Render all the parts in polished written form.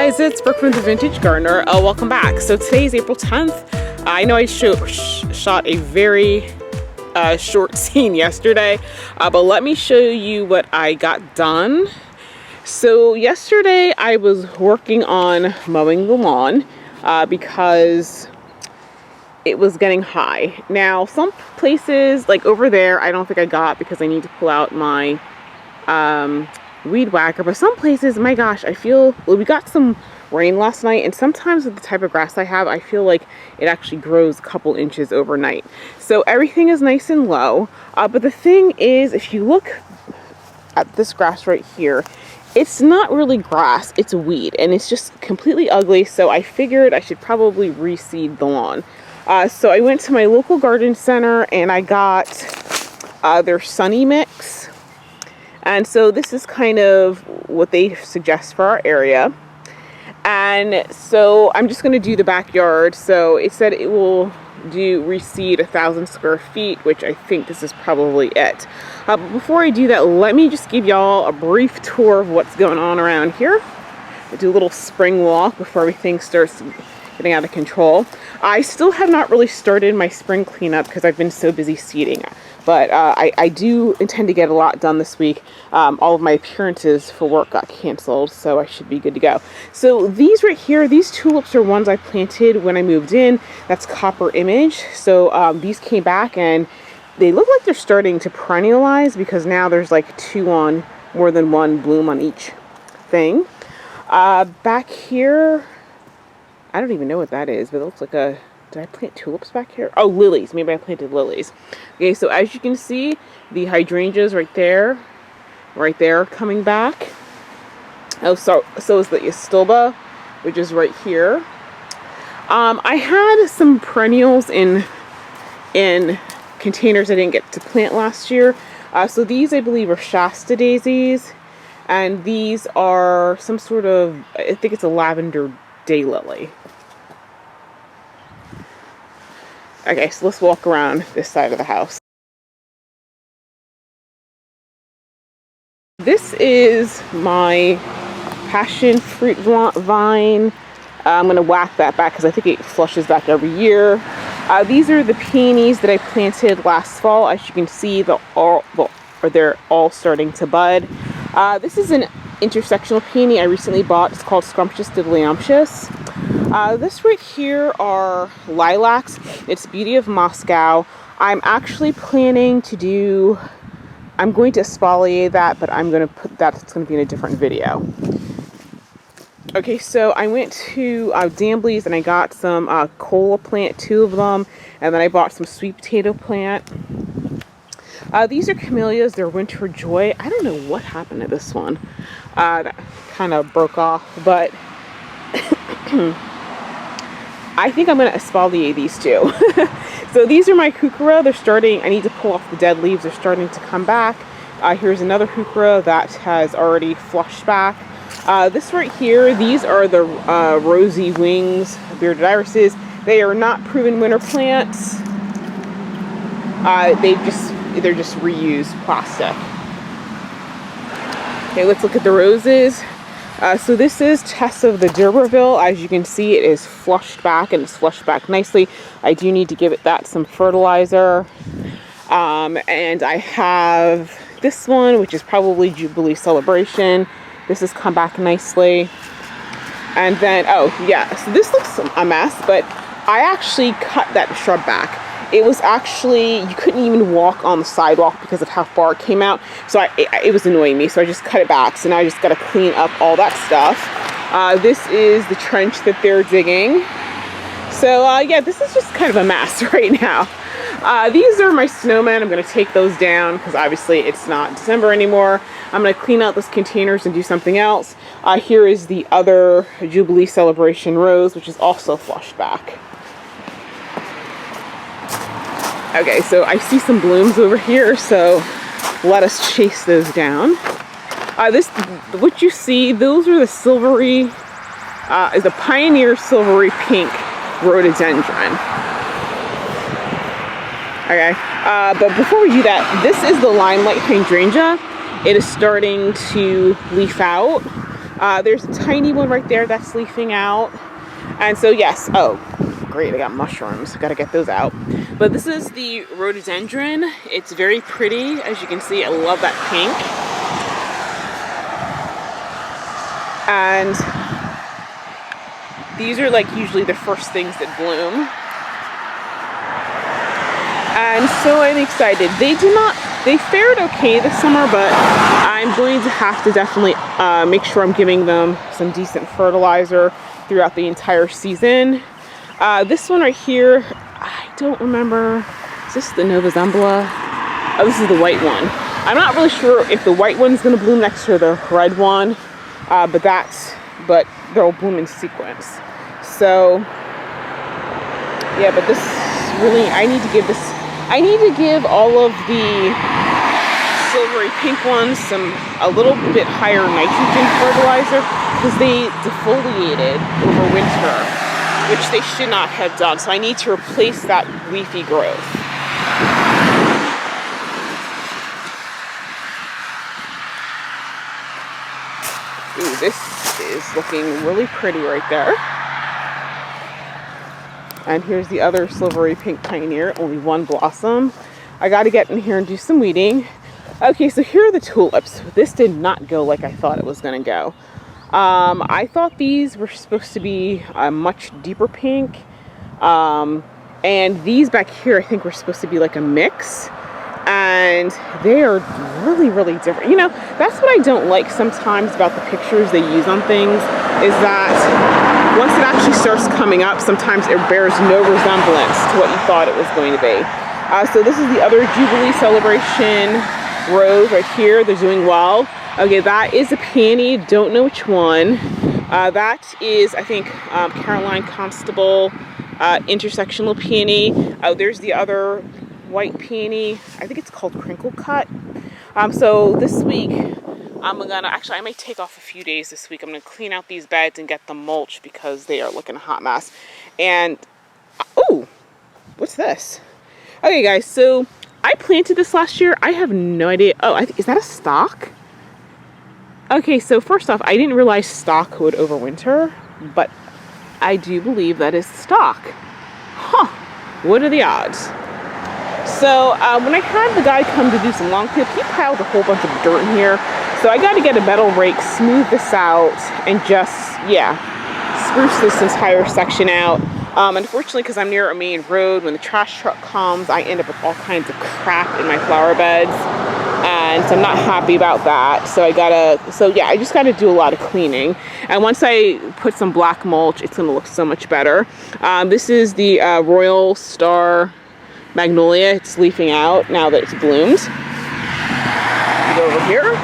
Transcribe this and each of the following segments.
guys, it's Brooke from the Vintage Gardener. Welcome back. So today is April 10th. I know I shot a very short scene yesterday, but let me show you what I got done. So yesterday I was working on mowing the lawn because it was getting high. Now some places, like over there, I don't think I got because I need to pull out my weed whacker, but some places, my gosh, I feel, well, we got some rain last night, and sometimes with the type of grass I have, I feel like it actually grows a couple inches overnight. So everything is nice and low, but the thing is, if you look at this grass right here, it's not really grass, it's weed, and it's just completely ugly. So I figured I should probably reseed the lawn. So I went to my local garden center and I got their Sunny Mix. And so this is kind of what they suggest for our area. And so I'm just going to do the backyard. So it said it will reseed 1,000 square feet, which I think this is probably it. But before I do that, let me just give y'all a brief tour of what's going on around here. I'll do a little spring walk before everything starts getting out of control. I still have not really started my spring cleanup because I've been so busy seeding. But I do intend to get a lot done this week. All of my appearances for work got canceled, so I should be good to go. So these right here, these tulips are ones I planted when I moved in. That's Copper Image. So these came back and they look like they're starting to perennialize because now there's like more than one bloom on each thing. Back here, I don't even know what that is, but it looks like a... Did I plant tulips back here? Oh, lilies. Maybe I planted lilies. Okay, so as you can see, the hydrangeas right there coming back. Oh, so is the Istilba, which is right here. I had some perennials in containers I didn't get to plant last year. So these, I believe, are Shasta daisies. And these are some sort of, I think it's a lavender daylily. Okay, so let's walk around this side of the house. This is my passion fruit vine. I'm going to whack that back because I think it flushes back every year. These are the peonies that I planted last fall. As you can see, they're all starting to bud. This is an intersectional peony I recently bought. It's called Scrumptious Diddlyumptious. This right here are lilacs. It's Beauty of Moscow. I'm actually planning to do, I'm going to exfoliate that, but I'm going to put that, it's going to be in a different video. Okay, so I went to Dambly's and I got some cola plant, 2 of them, and then I bought some sweet potato plant. These are camellias, they're Winter Joy. I don't know what happened to this one. That kind of broke off, but I think I'm going to exfoliate these two. So these are my heuchera. They're starting, I need to pull off the dead leaves. They're starting to come back. Here's another heuchera that has already flushed back. This right here, these are the rosy wings, bearded irises. They are not proven winter plants. They're just reused plastic. Okay, let's look at the roses. So this is Tess of the D'Urberville. As you can see, it is flushed back and it's flushed back nicely. I do need to give that some fertilizer. And I have this one, which is probably Jubilee Celebration. This has come back nicely. And then, oh yeah, so this looks a mess, but I actually cut that shrub back. It was actually, you couldn't even walk on the sidewalk because of how far it came out. So it was annoying me, so I just cut it back. So now I just got to clean up all that stuff. This is the trench that they're digging. So yeah, this is just kind of a mess right now. These are my snowmen. I'm going to take those down because obviously it's not December anymore. I'm going to clean out those containers and do something else. Here is the other Jubilee Celebration rose, which is also flushed back. Okay, so I see some blooms over here, so let us chase those down. What you see, those are the silvery, is a Pioneer Silvery Pink Rhododendron. Okay, but before we do that, this is the Limelight Hydrangea. It is starting to leaf out. There's a tiny one right there that's leafing out. And so yes, oh great, I got mushrooms, gotta get those out. But this is the rhododendron. It's very pretty, as you can see. I love that pink. And these are like usually the first things that bloom. And so I'm excited. They fared okay this summer, but I'm going to have to definitely make sure I'm giving them some decent fertilizer throughout the entire season. This one right here, I don't remember. Is this the Nova Zembla? Oh, this is the white one. I'm not really sure if the white one's gonna bloom next to the red one, but they'll bloom in sequence. So, yeah, but this really, I need to give all of the silvery pink ones a little bit higher nitrogen fertilizer because they defoliated over winter, which they should not have done. So I need to replace that leafy growth. Ooh, this is looking really pretty right there. And here's the other silvery pink pioneer, only one blossom. I got to get in here and do some weeding. Okay, so here are the tulips. This did not go like I thought it was going to go. I thought these were supposed to be a much deeper pink. And these back here, I think, were supposed to be like a mix. And they are really, really different. You know, that's what I don't like sometimes about the pictures they use on things, is that once it actually starts coming up, sometimes it bears no resemblance to what you thought it was going to be. So this is the other Jubilee Celebration rose right here. They're doing well. Okay, that is a peony. Don't know which one. That is, I think, Caroline Constable intersectional peony. Oh, there's the other white peony. I think it's called Crinkle Cut. So this week, I may take off a few days this week. I'm gonna clean out these beds and get them mulched because they are looking a hot mess. And, oh, what's this? Okay, guys, so I planted this last year. I have no idea. Oh, is that a stalk? Okay, so first off, I didn't realize stalk would overwinter, but I do believe that is stalk. Huh, what are the odds? So when I had the guy come to do some lawn cleanup, he piled a whole bunch of dirt in here. So I got to get a metal rake, smooth this out, and just, yeah, spruce this entire section out. Unfortunately, because I'm near a main road, when the trash truck comes, I end up with all kinds of crap in my flower beds. And so I'm not happy about that. So I just gotta do a lot of cleaning. And once I put some black mulch, it's gonna look so much better. This is the Royal Star Magnolia. It's leafing out now that it's bloomed. Go over here.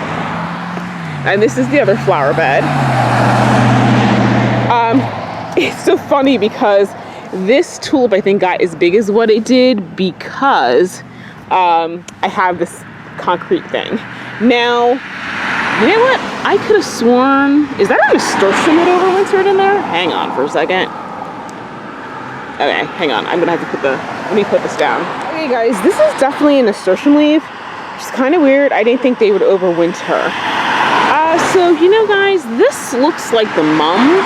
And this is the other flower bed. It's so funny because this tulip, I think, got as big as what it did because I have this concrete thing. Now, you know what? I could have sworn, is that a nasturtium that overwintered in there? Hang on for a second. Okay, hang on. I'm gonna have to let me put this down. Okay, guys, this is definitely a nasturtium leaf, which is kind of weird. I didn't think they would overwinter. So, you know, guys, this looks like the mum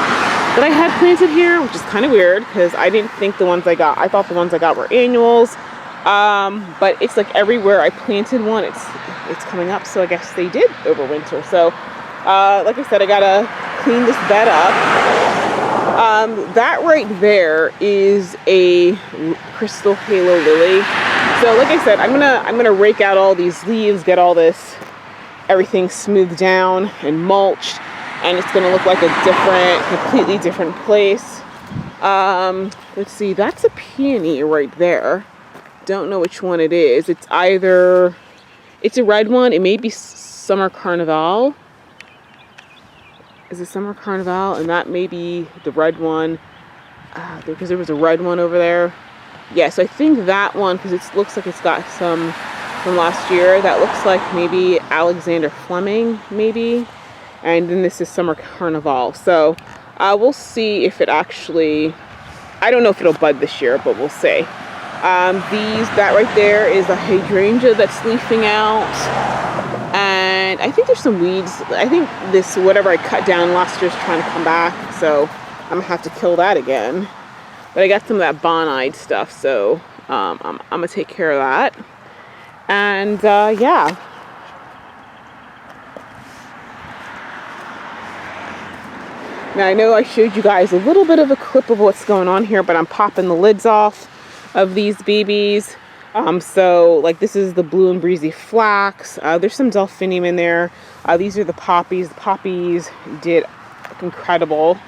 that I had planted here, which is kind of weird because I didn't think I thought the ones I got were annuals. But it's like everywhere I planted one, it's coming up. So I guess they did overwinter. So, like I said, I gotta clean this bed up. That right there is a crystal halo lily. So like I said, I'm gonna rake out all these leaves, get everything smoothed down and mulched, and it's gonna look like a completely different place. Let's see, that's a peony right there. Don't know which one it is. It's a red one. It may be Summer Carnival. Is it Summer Carnival? And that may be the red one, because there was a red one over there. Yeah, so I think that one, because it looks like it's got some from last year. That looks like maybe Alexander Fleming, maybe. And then this is Summer Carnival. So we'll see if it actually, I don't know if it'll bud this year, but we'll see. That right there is a hydrangea that's leafing out. And And I think there's some weeds. I think this, whatever I cut down last year, is trying to come back. So I'm gonna have to kill that again. But I got some of that bonide stuff, so I'm gonna take care of that. And yeah. Now I know I showed you guys a little bit of a clip of what's going on here, but I'm popping the lids off of these babies. So like this is the blue and breezy flax. There's some delphinium in there. These are the poppies. The poppies did incredible.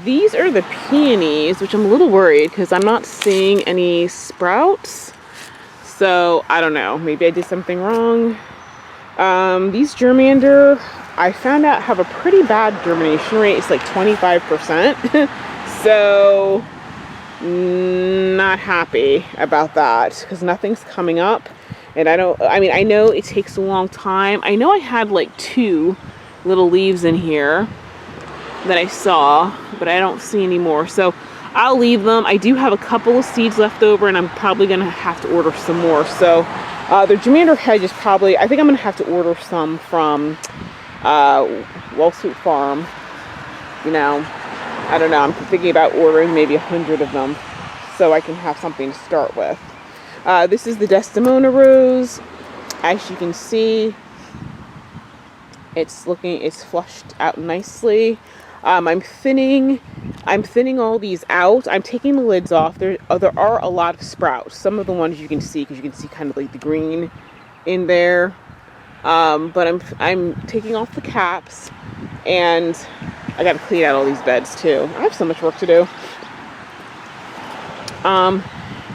These are the peonies, which I'm a little worried because I'm not seeing any sprouts. So I don't know, maybe I did something wrong. These germander, I found out have a pretty bad germination rate. It's like 25%. So not happy about that because nothing's coming up. And I know it takes a long time. I know I had like 2 little leaves in here that I saw, but I don't see any more. So I'll leave them. I do have a couple of seeds left over, and I'm probably gonna have to order some more. So the germander hedge is probably, I think I'm gonna have to order some from Well Sweet Farm. You know, I don't know, I'm thinking about ordering maybe 100 of them so I can have something to start with. This is the Desdemona rose. As you can see, it's flushed out nicely. I'm thinning all these out. I'm taking the lids off. There are a lot of sprouts. Some of the ones you can see, because you can see kind of like the green in there. But I'm taking off the caps, and I got to clean out all these beds too. I have so much work to do.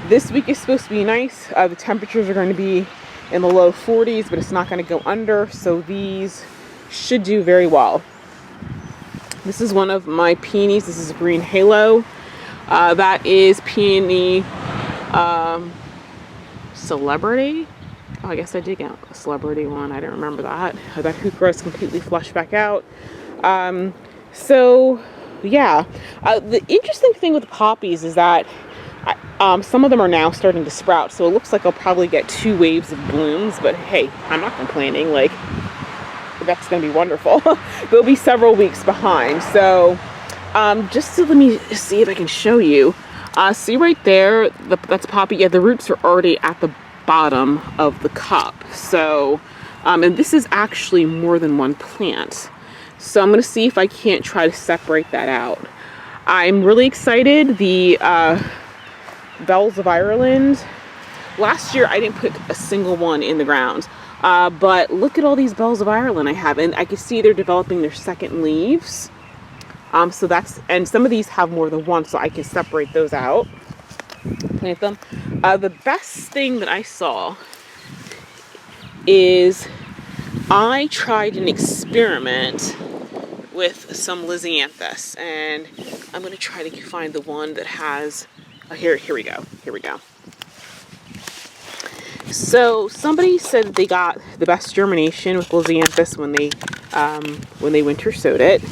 This week is supposed to be nice. The temperatures are going to be in the low 40s, but it's not going to go under. So these should do very well. This is one of my peonies. This is a green halo. That is peony celebrity. Oh, I guess I did get a celebrity one. I didn't remember that. That heuchera is completely flushed back out. So yeah, the interesting thing with the poppies is that some of them are now starting to sprout. So it looks like I'll probably get 2 waves of blooms. But hey, I'm not complaining. Like, that's going to be wonderful. They'll be several weeks behind. So just to let me see if I can show you. See right there, that's poppy. Yeah, the roots are already at the bottom of the cup. So, and this is actually more than one plant. So I'm going to see if I can't try to separate that out. I'm really excited. The Bells of Ireland. Last year I didn't put a single one in the ground. But look at all these Bells of Ireland I have, and I can see they're developing their second leaves. So and some of these have more than one, so I can separate those out, plant them. The best thing that I saw is I tried an experiment with some lisianthus, and I'm going to try to find the one that has, here we go. So somebody said that they got the best germination with lisianthus when they winter sowed it,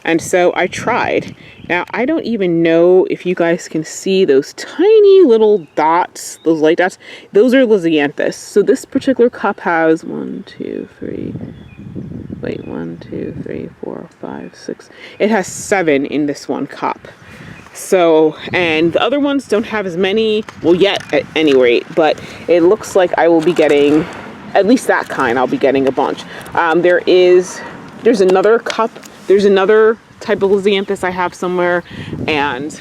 and so I tried. Now I don't even know if you guys can see those tiny little dots, those light dots. Those are lisianthus. So this particular cup has 1, 2, 3. Wait, 1, 2, 3, 4, 5, 6. It has 7 in this one cup. So, and the other ones don't have as many, well, yet at any rate, but it looks like I will be getting, at least that kind, I'll be getting a bunch. There's another cup, there's another type of lisianthus I have somewhere, and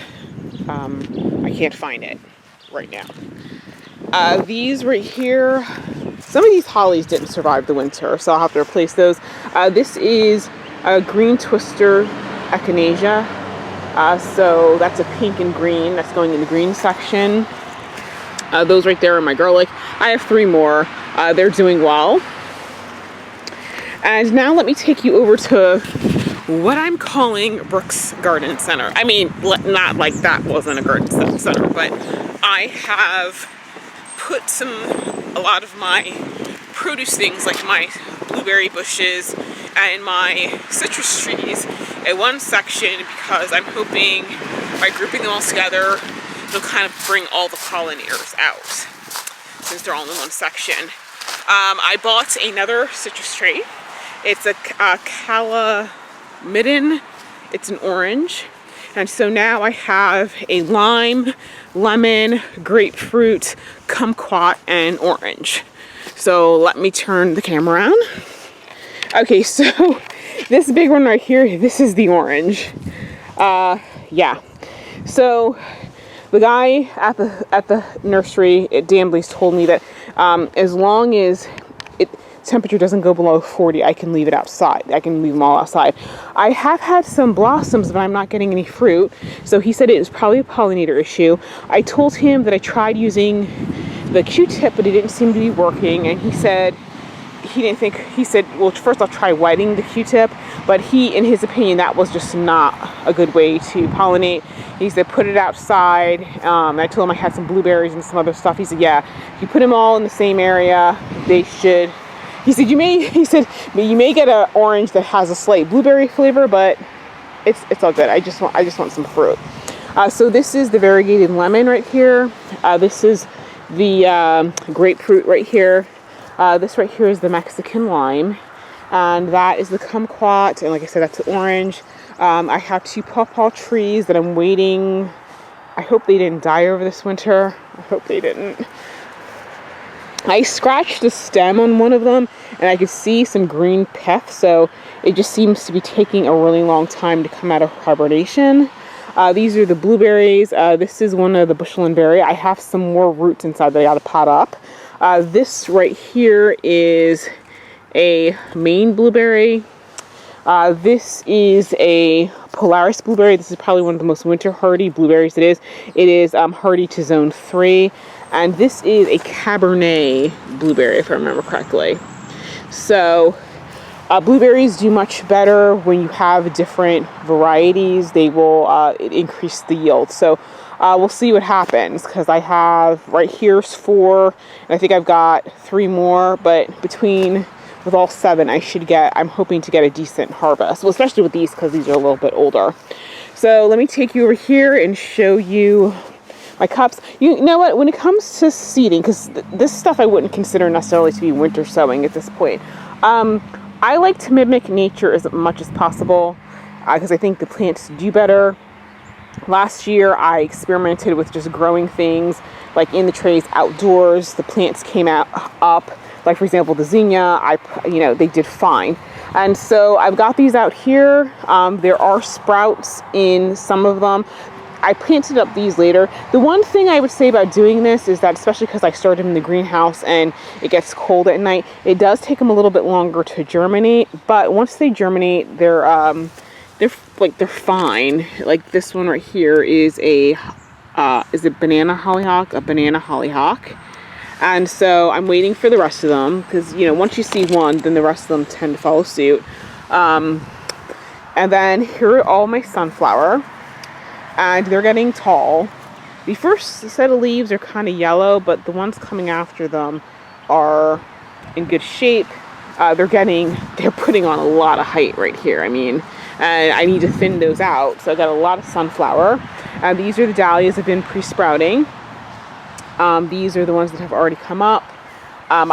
I can't find it right now. These right here, some of these hollies didn't survive the winter, so I'll have to replace those. This is a green twister echinacea. So that's a pink and green. That's going in the green section. Those right there are my garlic. I have 3 more. They're doing well. And now let me take you over to what I'm calling Brooks Garden Center. I mean, not like that wasn't a garden center, but I have put a lot of my produce things, like my blueberry bushes and my citrus trees, in one section, because I'm hoping by grouping them all together, they'll kind of bring all the pollinators out, since they're all in one section. I bought another citrus tree. It's a calamidin. It's an orange. And so now I have a lime, lemon, grapefruit, kumquat, and orange. So let me turn the camera around. Okay, so this big one right here, this is the orange. Yeah. So the guy at the nursery at Danbley's told me that as long as temperature doesn't go below 40, I can leave it outside. I can leave them all outside. I have had some blossoms, but I'm not getting any fruit. So he said it was probably a pollinator issue. I told him that I tried using the Q-tip, but it didn't seem to be working. And he said, well, first I'll try wetting the Q-tip, but in his opinion, that was just not a good way to pollinate. He said, put it outside. I told him I had some blueberries and some other stuff. He said, yeah, if you put them all in the same area, they should. He said, you may get an orange that has a slight blueberry flavor, but it's all good. I just want some fruit. So this is the variegated lemon right here. This is the grapefruit right here. This right here is the Mexican lime, and that is the kumquat. And like I said, that's the orange. I have 2 pawpaw trees that I'm waiting. I hope they didn't die over this winter. I hope they didn't. I scratched the stem on one of them and I could see some green pith, so it just seems to be taking a really long time to come out of hibernation. These are the blueberries. This is one of the bushel berry. I have some more roots inside that I got to pot up. This right here is a Maine blueberry. This is a Polaris blueberry. This is probably one of the most winter hardy blueberries it is. It is hardy to zone 3. And this is a Cabernet blueberry, if I remember correctly. So blueberries do much better when you have different varieties. They will increase the yield. So we'll see what happens, because I have right here's 4, and I think I've got 3 more, but with all 7, I'm hoping to get a decent harvest. Well, especially with these, because these are a little bit older. So let me take you over here and show you my cups. You know what, when it comes to seeding, because this stuff I wouldn't consider necessarily to be winter sowing at this point. I like to mimic nature as much as possible, because I think the plants do better. Last year I experimented with just growing things like in the trays outdoors. The plants came up, like for example the zinnia, they did fine. And so I've got these out here. There are sprouts in some of them. I planted up these later. The one thing I would say about doing this is that, especially because I started them in the greenhouse and it gets cold at night, it does take them a little bit longer to germinate. But once they germinate, they're fine. Like this one right here is a banana hollyhock, and so I'm waiting for the rest of them, because once you see one, then the rest of them tend to follow suit. And then here are all my sunflower. And they're getting tall. The first set of leaves are kind of yellow, but the ones coming after them are in good shape. They're putting on a lot of height right here. And I need to thin those out. So I got a lot of sunflower. These are the dahlias that have been pre-sprouting. These are the ones that have already come up. I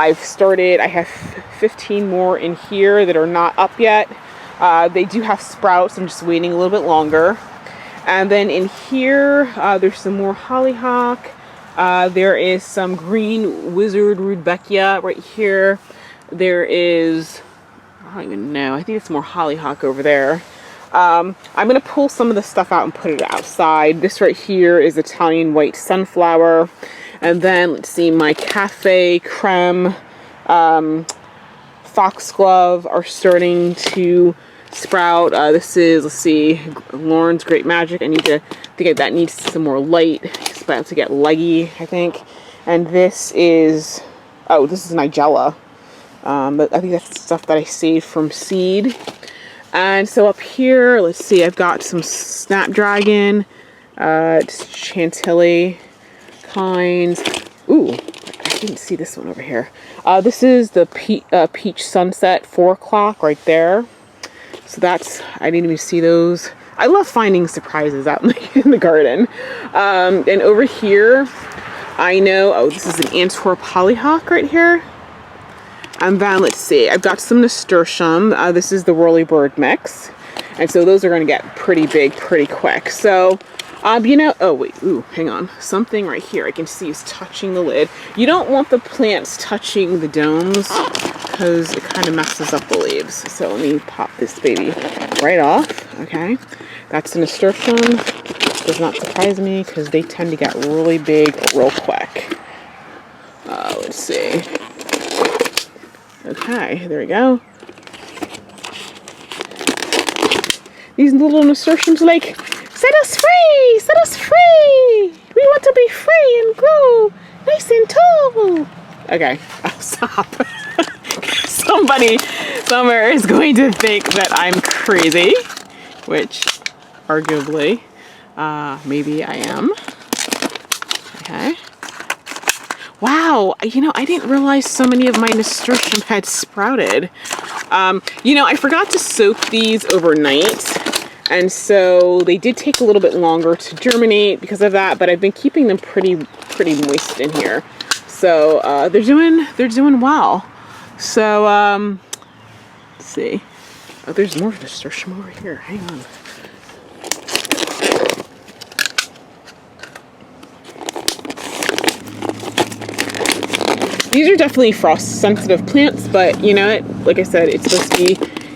have 15 more in here that are not up yet. They do have sprouts. I'm just waiting a little bit longer. And then in here, there's some more hollyhock. There is some green wizard rudbeckia right here. There is, I don't even know, I think it's more hollyhock over there. I'm going to pull some of the stuff out and put it outside. This right here is Italian white sunflower. And then, let's see, my cafe creme foxglove are starting to sprout. This is, let's see, Lauren's Great Magic. I think that needs some more light. It's about to get leggy, I think. And this is Nigella. But I think that's stuff that I saved from seed. And so up here, let's see, I've got some Snapdragon, Chantilly kinds. Ooh, I didn't see this one over here. This is the Peach Sunset 4 o'clock right there. So I didn't even see those. I love finding surprises out in the garden. And over here, I know, this is an Antwerp hollyhock right here. And then let's see, I've got some nasturtium. This is the whirlybird mix. And so those are going to get pretty big pretty quick. So, you know, oh wait, ooh, hang on. Something right here I can see is touching the lid. You don't want the plants touching the domes because it kind of messes up the leaves. So let me pop this baby right off. Okay, that's the nasturtium. Does not surprise me because they tend to get really big real quick. Let's see. Okay, there we go. These little nasturtiums like, set us free! Set us free! We want to be free and grow nice and tall! Okay, I'll stop. Somebody somewhere is going to think that I'm crazy, which arguably, maybe I am. Okay. Wow, you know, I didn't realize so many of my nasturtium had sprouted. You know, I forgot to soak these overnight. And so they did take a little bit longer to germinate because of that, but I've been keeping them pretty moist in here. So they're doing well. So let's see. Oh, there's more nasturtium over here. Hang on. These are definitely frost sensitive plants, but you know, like I said, it's supposed to be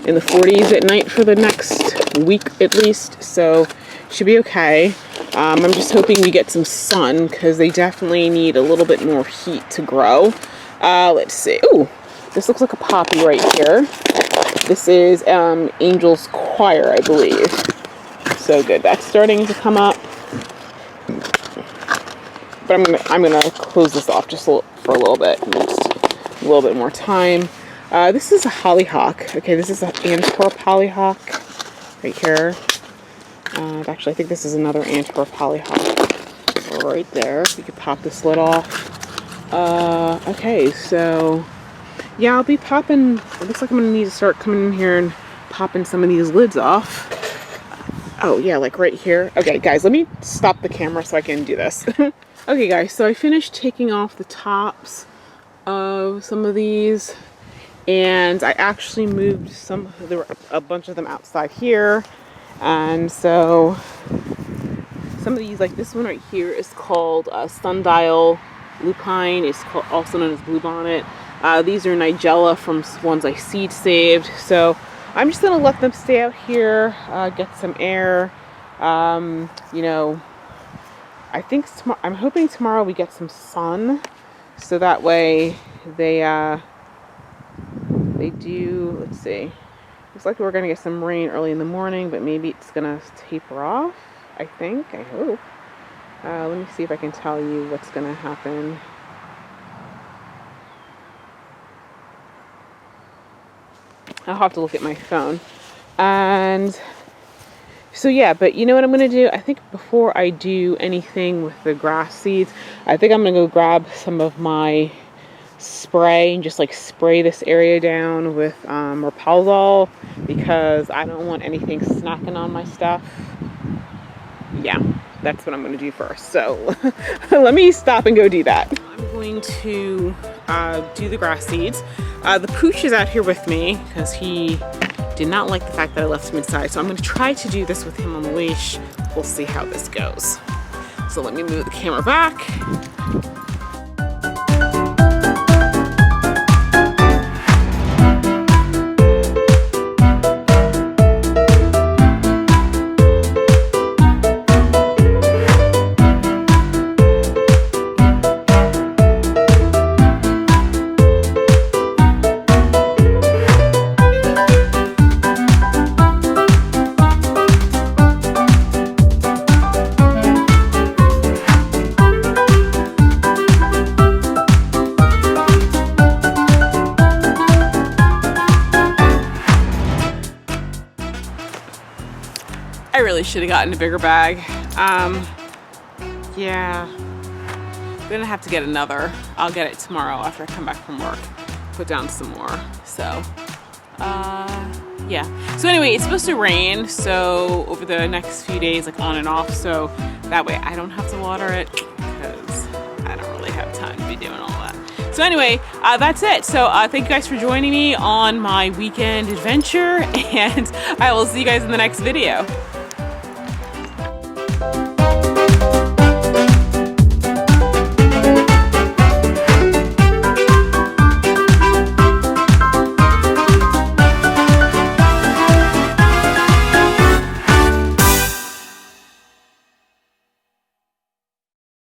in the 40s at night for the next week at least, so should be okay. I'm just hoping we get some sun because they definitely need a little bit more heat to grow. Let's see. Ooh, this looks like a poppy right here. This is Angel's Choir, I believe. So good. That's starting to come up. But I'm gonna close this off just for a little bit, just a little bit more time. This is a hollyhock. Okay, this is an Antwerp hollyhock right here. Actually, I think this is another Antwerp hollyhock right there. We could pop this lid off. Okay, so yeah, I'll be popping. It looks like I'm gonna need to start coming in here and popping some of these lids off. Oh yeah, like right here. Okay, guys, let me stop the camera so I can do this. Okay, guys, so I finished taking off the tops of some of these. And I actually moved there were a bunch of them outside here. And so some of these, like this one right here is called sundial lupine. It's also known as bluebonnet. These are nigella from ones I seed saved. So I'm just gonna let them stay out here, get some air. You know, I think I'm hoping tomorrow we get some sun, so that way they do, let's see, looks like we're gonna get some rain early in the morning, but maybe it's gonna taper off, I think, I hope. Let me see if I can tell you what's gonna happen. I'll have to look at my phone. And so yeah, but you know what I'm gonna do? I think before I do anything with the grass seeds, I think I'm gonna go grab some of my spray and just like spray this area down with Repulsol, because I don't want anything snacking on my stuff. Yeah, that's what I'm going to do first. So let me stop and go do that. I'm going to do the grass seeds. The pooch is out here with me because he did not like the fact that I left him inside. So I'm going to try to do this with him on the leash. We'll see how this goes. So let me move the camera back. I really should have gotten a bigger bag. Yeah, I'm gonna have to get another. I'll get it tomorrow after I come back from work. Put down some more. So, yeah. So anyway, it's supposed to rain. So over the next few days, like on and off. So that way I don't have to water it because I don't really have time to be doing all that. So anyway, that's it. So thank you guys for joining me on my weekend adventure, and I will see you guys in the next video.